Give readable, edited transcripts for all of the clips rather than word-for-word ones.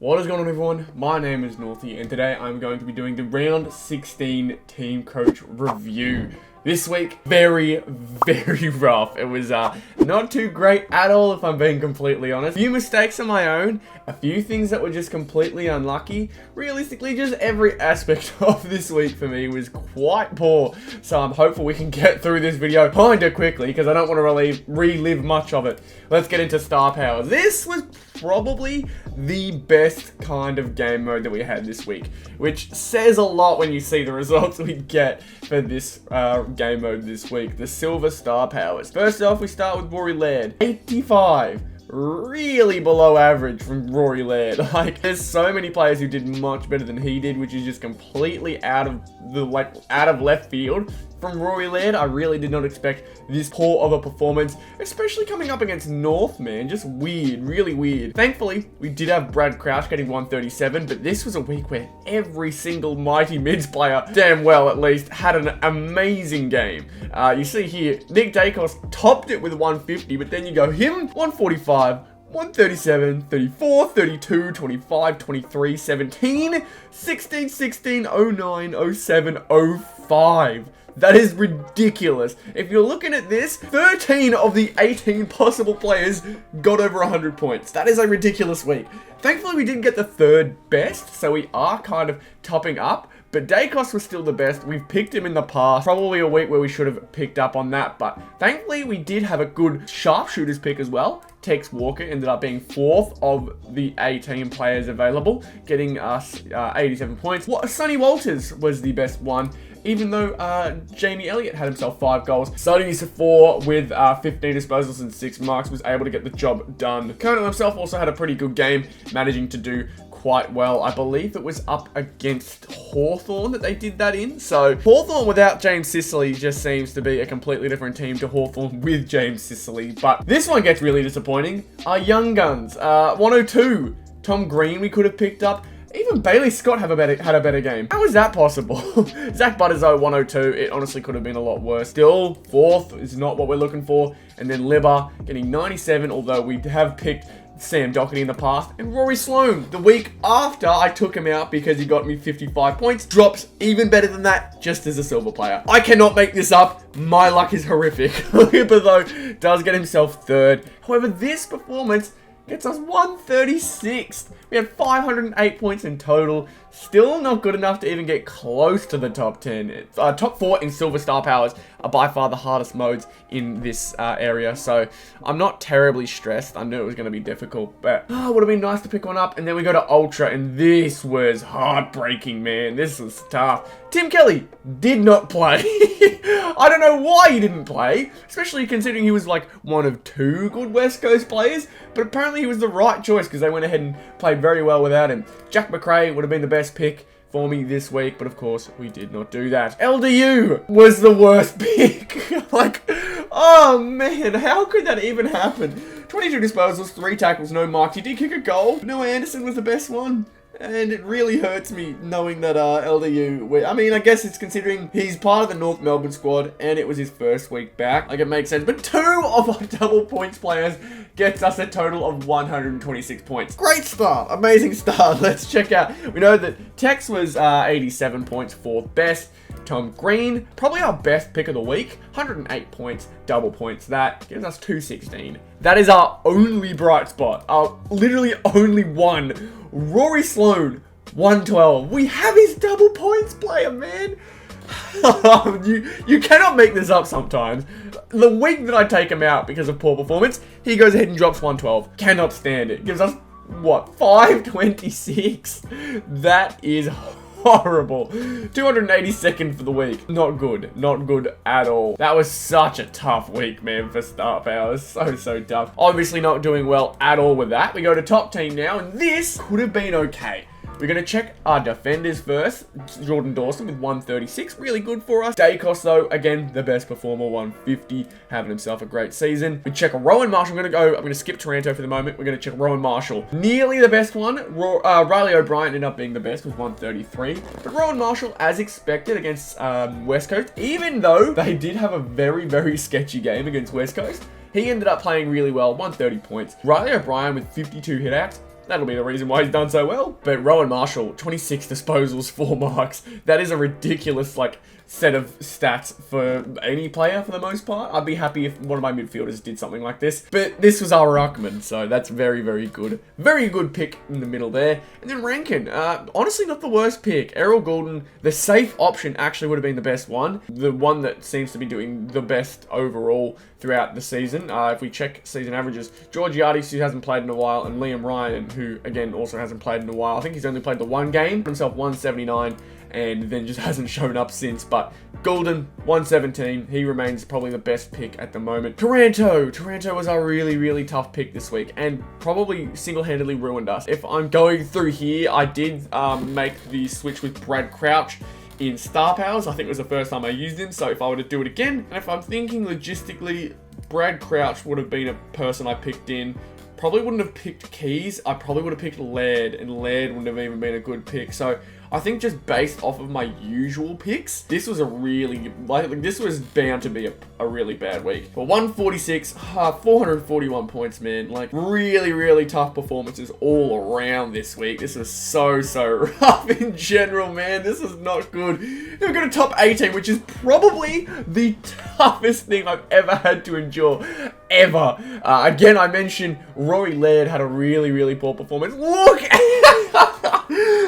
What is going on, everyone? My name is Northy, and today I'm going to be doing the round 16 team coach review. This week, very rough. It was not too great at all, if I'm being completely honest. A few mistakes of my own, a few things that were just completely unlucky. Realistically, just every aspect of this week for me was quite poor. So I'm hopeful we can get through this video kinda quickly, because I don't want to relive much of it. Let's get into star power. This was probably the best kind of game mode that we had this week, which says a lot when you see the results we get for this game mode this week. The silver star powers. First off, we start with Rory Laird, 85. Really below average from Rory Laird. Like, there's so many players who did much better than he did, which is just completely out of left field. From Rory Laird, I really did not expect this poor of a performance, especially coming up against North, man. Just weird, really weird. Thankfully, we did have Brad Crouch getting 137, but this was a week where every single Mighty Mids player, damn well at least, had an amazing game. You see here, Nick Dacos topped it with 150, but then you go him, 145, 137, 34, 32, 25, 23, 17, 16, 16, 09, 07, 05. That is ridiculous. If you're looking at this, 13 of the 18 possible players got over 100 points. That is a ridiculous week. Thankfully, we didn't get the third best, so we are kind of topping up. But Dacos was still the best. We've picked him in the past. Probably a week where we should have picked up on that. But thankfully, we did have a good sharpshooters pick as well. Tex Walker ended up being 4th of the 18 players available, getting us 87 points. Sonny Walters was the best one, even though Jamie Elliott had himself 5 goals. Sonny 4 with 15 disposals and 6 marks was able to get the job done. Colonel himself also had a pretty good game, managing to do quite well. I believe it was up against Hawthorn that they did that in. So Hawthorn without James Sicily just seems to be a completely different team to Hawthorn with James Sicily. But this one gets really disappointing. Our young guns, 102. Tom Green we could have picked up. Even Bailey Scott had a better game. How is that possible? Zach Butters, 102. It honestly could have been a lot worse. Still, 4th is not what we're looking for. And then Libba getting 97, although we have picked Sam Doherty in the past. And Rory Sloane, the week after I took him out because he got me 55 points, drops even better than that just as a silver player. I cannot make this up. My luck is horrific. Libba, though, does get himself 3rd. However, this performance gets us 136th. We had 508 points in total. Still not good enough to even get close to the top 10. Top 4 in Silver Star Powers are by far the hardest modes in this area. So I'm not terribly stressed. I knew it was going to be difficult, but it would have been nice to pick one up. And then we go to Ultra, and this was heartbreaking, man. This was tough. Tim Kelly did not play. I don't know why he didn't play, especially considering he was like one of 2 good West Coast players. But apparently he was the right choice because they went ahead and played very well without him. Jack McRae would have been the best pick for me this week, but of course we did not do that. LDU was the worst pick. Like, oh man, how could that even happen? 22 disposals, 3 tackles, no marks. He did kick a goal. Noah Anderson was the best one. And it really hurts me knowing that LDU, I mean, I guess it's considering he's part of the North Melbourne squad and it was his first week back. Like, it makes sense. But 2 of our double points players gets us a total of 126 points. Great start. Amazing start. Let's check out. We know that Tex was 87 points, 4th best. Tom Green, probably our best pick of the week. 108 points, double points. That gives us 216. That is our only bright spot. Our literally only one. Rory Sloane, 112. We have his double points player, man. You cannot make this up sometimes. The week that I take him out because of poor performance, he goes ahead and drops 112. Cannot stand it. Gives us, what, 526? That is horrible. 282nd for the week. Not good. Not good at all. That was such a tough week, man, for star powers. So tough. Obviously not doing well at all with that. We go to top team now, and this could have been okay. We're going to check our defenders first. Jordan Dawson with 136. Really good for us. Dacos, though, again, the best performer, 150. Having himself a great season. We check Rowan Marshall. I'm going to skip Taranto for the moment. We're going to check Rowan Marshall. Nearly the best one. Riley O'Brien ended up being the best with 133. But Rowan Marshall, as expected, against West Coast, even though they did have a very sketchy game against West Coast, he ended up playing really well, 130 points. Riley O'Brien with 52 hitouts. that'll be the reason why he's done so well. But Rowan Marshall, 26 disposals, 4 marks. That is a ridiculous, like, set of stats for any player for the most part. I'd be happy if one of my midfielders did something like this. But this was our ruckman, so that's very, very good. Very good pick in the middle there. And then Rankin, honestly not the worst pick. Errol Goulden, the safe option actually would have been the best one. The one that seems to be doing the best overall throughout the season. If we check season averages, Georgiades, who hasn't played in a while, and Liam Ryan, who again also hasn't played in a while. I think he's only played the one game, himself 179, and then just hasn't shown up since. But Goulden, 117, he remains probably the best pick at the moment. Taranto was a really, really tough pick this week, and probably single-handedly ruined us. If I'm going through here, I did make the switch with Brad Crouch in Star Powers. I think it was the first time I used him, so if I were to do it again, and if I'm thinking logistically, Brad Crouch would have been a person I picked in. Probably wouldn't have picked Keys. I probably would have picked Laird, and Laird wouldn't have even been a good pick. So I think just based off of my usual picks, this was a really, like this was bound to be a really bad week. But 146, 441 points, man. Like, really, really tough performances all around this week. This was so rough in general, man. This is not good. We've got a top 18, which is probably the toughest thing I've ever had to endure, ever. Again, I mentioned Rory Laird had a really, really poor performance. Look!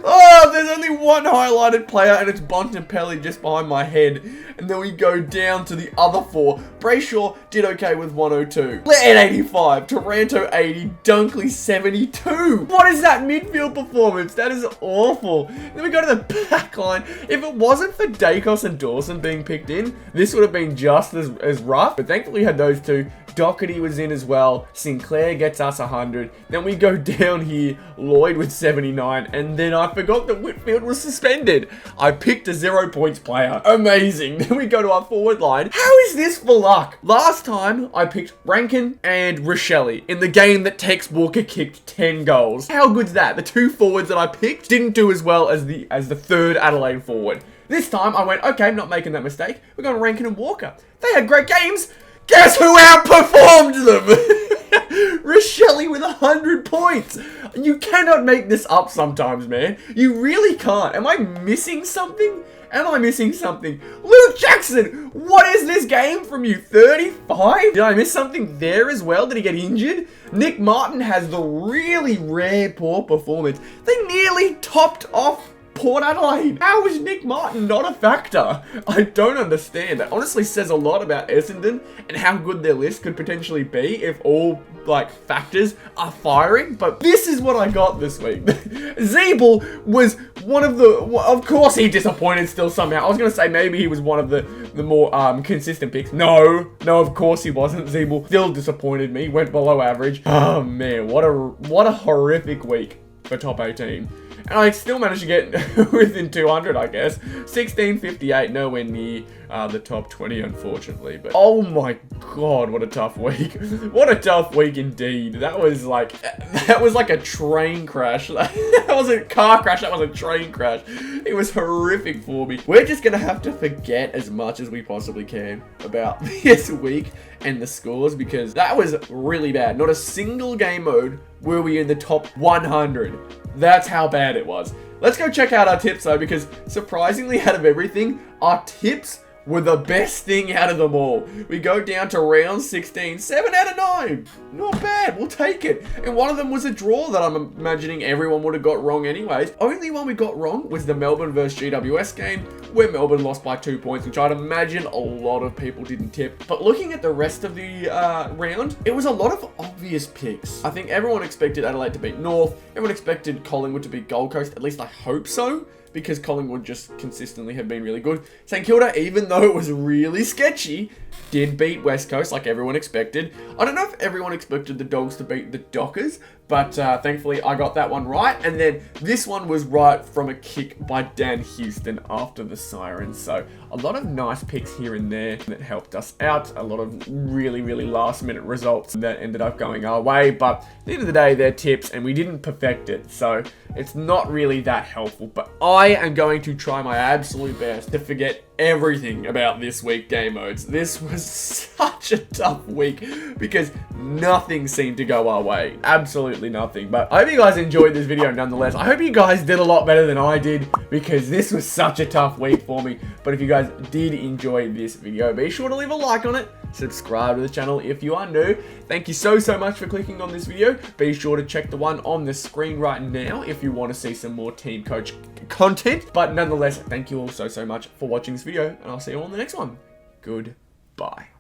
Oh, there's only one highlighted player, and it's Bontempelli just behind my head. And then we go down to the other 4. Brayshaw did okay with 102. Laird 85. Taranto 80. Dunkley 72. What is that midfield performance? That is awful. Then we go to the back line. If it wasn't for Dacos and Dawson being picked in, this would have been just as rough. But thankfully we had those two. Doherty was in as well. Sinclair gets us 100. Then we go down here. Lloyd with 79. And then I forgot that Whitfield was suspended. I picked a 0 points player. Amazing. Then we go to our forward line. How is this for luck? Last time I picked Rankin and Rochelle in the game that Tex Walker kicked 10 goals. How good's that? The 2 forwards that I picked didn't do as well as the third Adelaide forward. This time I went, okay, I'm not making that mistake. We're going to Rankin and Walker. They had great games. Guess who outperformed them? Rochelle with 100 points. You cannot make this up sometimes, man. You really can't. Am I missing something? Am I missing something? Luke Jackson, what is this game from you? 35? Did I miss something there as well? Did he get injured? Nick Martin has the really rare poor performance. They nearly topped off Port Adelaide. How is Nick Martin not a factor? I don't understand. That honestly says a lot about Essendon and how good their list could potentially be if all, like, factors are firing. But this is what I got this week. Zeeble was one of the... Of course he disappointed still somehow. I was going to say maybe he was one of the more consistent picks. No, of course he wasn't. Zeeble still disappointed me. Went below average. Oh, man. What a horrific week for top 18. And I still managed to get within 200, I guess. 1658, nowhere near the top 20, unfortunately. But oh my god, what a tough week. What a tough week indeed. That was like a train crash. That wasn't a car crash, that was a train crash. It was horrific for me. We're just going to have to forget as much as we possibly can about this week and the scores, because that was really bad. Not a single game mode were we in the top 100. That's how bad it was. Let's go check out our tips though, because surprisingly out of everything, our tips were the best thing out of them all. We go down to round 16, 7 out of 9. Not bad, we'll take it. And one of them was a draw that I'm imagining everyone would have got wrong anyways. Only one we got wrong was the Melbourne versus GWS game, where Melbourne lost by 2 points, which I'd imagine a lot of people didn't tip. But looking at the rest of the round, it was a lot of obvious picks. I think everyone expected Adelaide to beat North. Everyone expected Collingwood to beat Gold Coast, at least I hope so, because Collingwood just consistently have been really good. St Kilda, even though it was really sketchy, did beat West Coast like everyone expected. I don't know if everyone expected the Dogs to beat the Dockers, but thankfully I got that one right. And then this one was right from a kick by Dan Houston after the siren. So a lot of nice picks here and there that helped us out. A lot of really, really last minute results that ended up going our way. But at the end of the day, they're tips and we didn't perfect it. So it's not really that helpful. But I am going to try my absolute best to forget everything about this week game modes. This was such a tough week because nothing seemed to go our way. Absolutely nothing. But I hope you guys enjoyed this video nonetheless. I hope you guys did a lot better than I did, because this was such a tough week for me. But if you guys did enjoy this video, be sure to leave a like on it. Subscribe to the channel if you are new. Thank you so much for clicking on this video. Be sure to check the one on the screen right now if you want to see some more Team Coach content. But nonetheless, thank you all so much for watching this video, and I'll see you all in the next one. Goodbye.